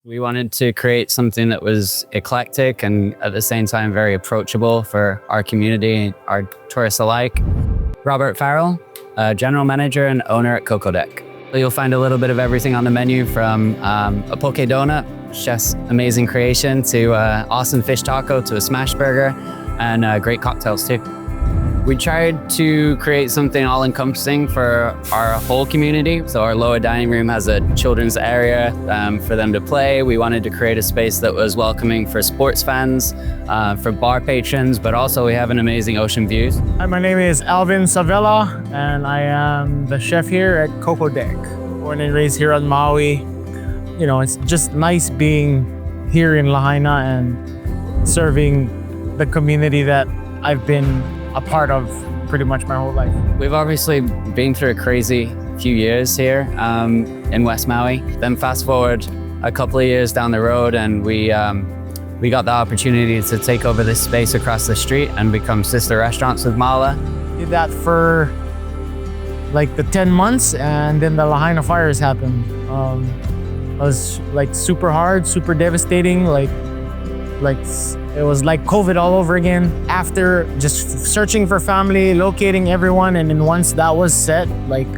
We wanted to create something that was eclectic and at the same time very approachable for our community, our tourists alike. Robert Farrell, General Manager and owner at Coco. You'll find a little bit of everything on the menu, from a poke donut, chef's amazing creation, to awesome fish taco, to a smash burger, and great cocktails too. We tried to create something all-encompassing for our whole community. So our lower dining room has a children's area for them to play. We wanted to create a space that was welcoming for sports fans, for bar patrons, but also we have an amazing ocean views. Hi, my name is Alvin Savella, and I am the chef here at Coco. Born and raised here on Maui. You know, it's just nice being here in Lahaina and serving the community that I've been a part of pretty much my whole life. We've obviously been through a crazy few years here in West Maui. Then fast forward a couple of years down the road, and we got the opportunity to take over this space across the street and become sister restaurants with Mala. Did that for like the 10 months, and then the Lahaina fires happened. It was like super hard, super devastating. Like it was like COVID all over again. After just searching for family, locating everyone, and then once that was set, like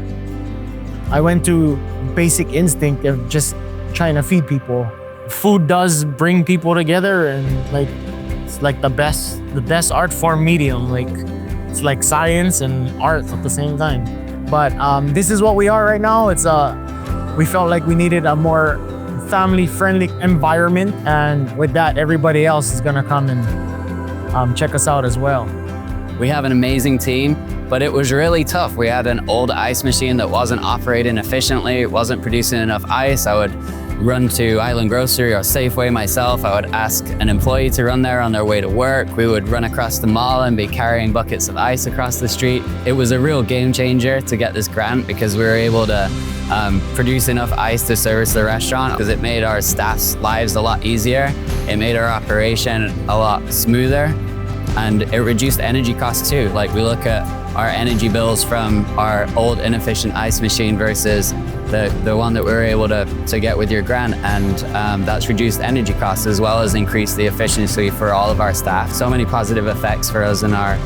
I went to basic instinct of just trying to feed people. Food does bring people together, and like it's like the best art form medium. Like it's like science and art at the same time. But this is what we are right now. We felt like we needed a more family-friendly environment, and with that, everybody else is gonna come and check us out as well. We have an amazing team, but it was really tough. We had an old ice machine that wasn't operating efficiently. It wasn't producing enough ice. I would run to Island Grocery or Safeway myself. I would ask an employee to run there on their way to work. We would run across the mall and be carrying buckets of ice across the street. It was a real game changer to get this grant, because we were able to produce enough ice to service the restaurant, because it made our staff's lives a lot easier. It made our operation a lot smoother, and it reduced energy costs too. Like, we look at our energy bills from our old inefficient ice machine versus the one that we were able to get with your grant, and that's reduced energy costs as well as increased the efficiency for all of our staff. So many positive effects for us in our